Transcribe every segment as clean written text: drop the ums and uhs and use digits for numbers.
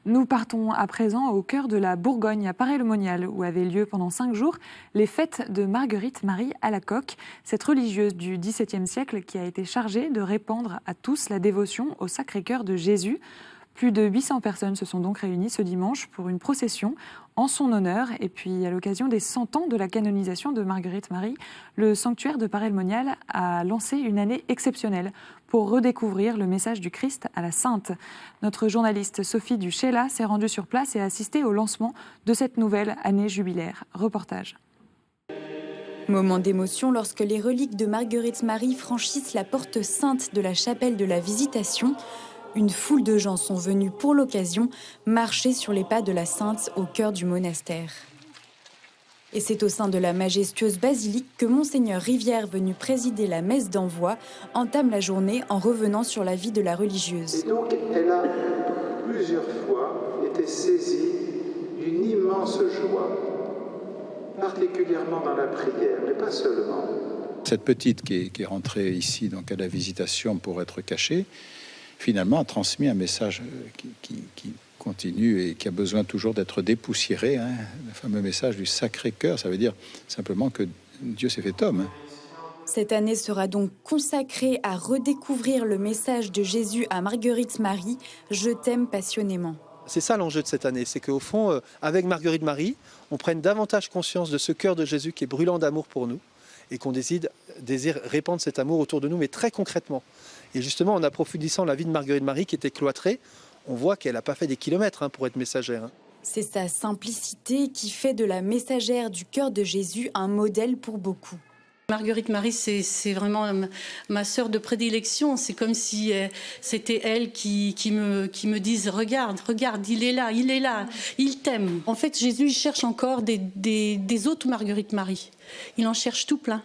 Nous partons à présent au cœur de la Bourgogne, à Paray-le-Monial, où avaient lieu pendant 5 jours les fêtes de Marguerite-Marie Alacoque, cette religieuse du XVIIe siècle qui a été chargée de répandre à tous la dévotion au Sacré-Cœur de Jésus. Plus de 800 personnes se sont donc réunies ce dimanche pour une procession en son honneur. Et puis, à l'occasion des 100 ans de la canonisation de Marguerite-Marie, le sanctuaire de Paray-le-Monial a lancé une année exceptionnelle pour redécouvrir le message du Christ à la Sainte. Notre journaliste Sophie Duchela s'est rendue sur place et a assisté au lancement de cette nouvelle année jubilaire. Reportage. Moment d'émotion lorsque les reliques de Marguerite-Marie franchissent la porte sainte de la chapelle de la Visitation. Une foule de gens sont venus pour l'occasion marcher sur les pas de la Sainte au cœur du monastère. Et c'est au sein de la majestueuse basilique que Monseigneur Rivière, venu présider la messe d'envoi, entame la journée en revenant sur la vie de la religieuse. Et donc, elle a plusieurs fois été saisie d'une immense joie, particulièrement dans la prière, mais pas seulement. Cette petite qui est rentrée ici donc à la Visitation pour être cachée, finalement a transmis un message qui continue et qui a besoin toujours d'être dépoussiéré, hein. Le fameux message du Sacré-Cœur, ça veut dire simplement que Dieu s'est fait homme. Cette année sera donc consacrée à redécouvrir le message de Jésus à Marguerite-Marie, « Je t'aime passionnément ». C'est ça l'enjeu de cette année, c'est qu'au fond, avec Marguerite-Marie, on prenne davantage conscience de ce cœur de Jésus qui est brûlant d'amour pour nous et qu'on désire répandre cet amour autour de nous, mais très concrètement. Et justement, en approfondissant la vie de Marguerite-Marie qui était cloîtrée, on voit qu'elle n'a pas fait des kilomètres pour être messagère. C'est sa simplicité qui fait de la messagère du cœur de Jésus un modèle pour beaucoup. Marguerite-Marie, c'est vraiment ma sœur de prédilection. C'est comme si c'était elle qui me dise « Regarde, il est là, il t'aime ». En fait, Jésus il cherche encore des autres Marguerite-Marie. Il en cherche tout plein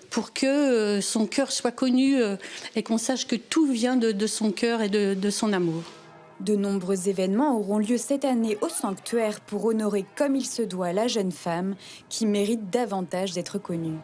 pour que son cœur soit connu et qu'on sache que tout vient de son cœur et de son amour. De nombreux événements auront lieu cette année au sanctuaire pour honorer comme il se doit la jeune femme qui mérite davantage d'être connue.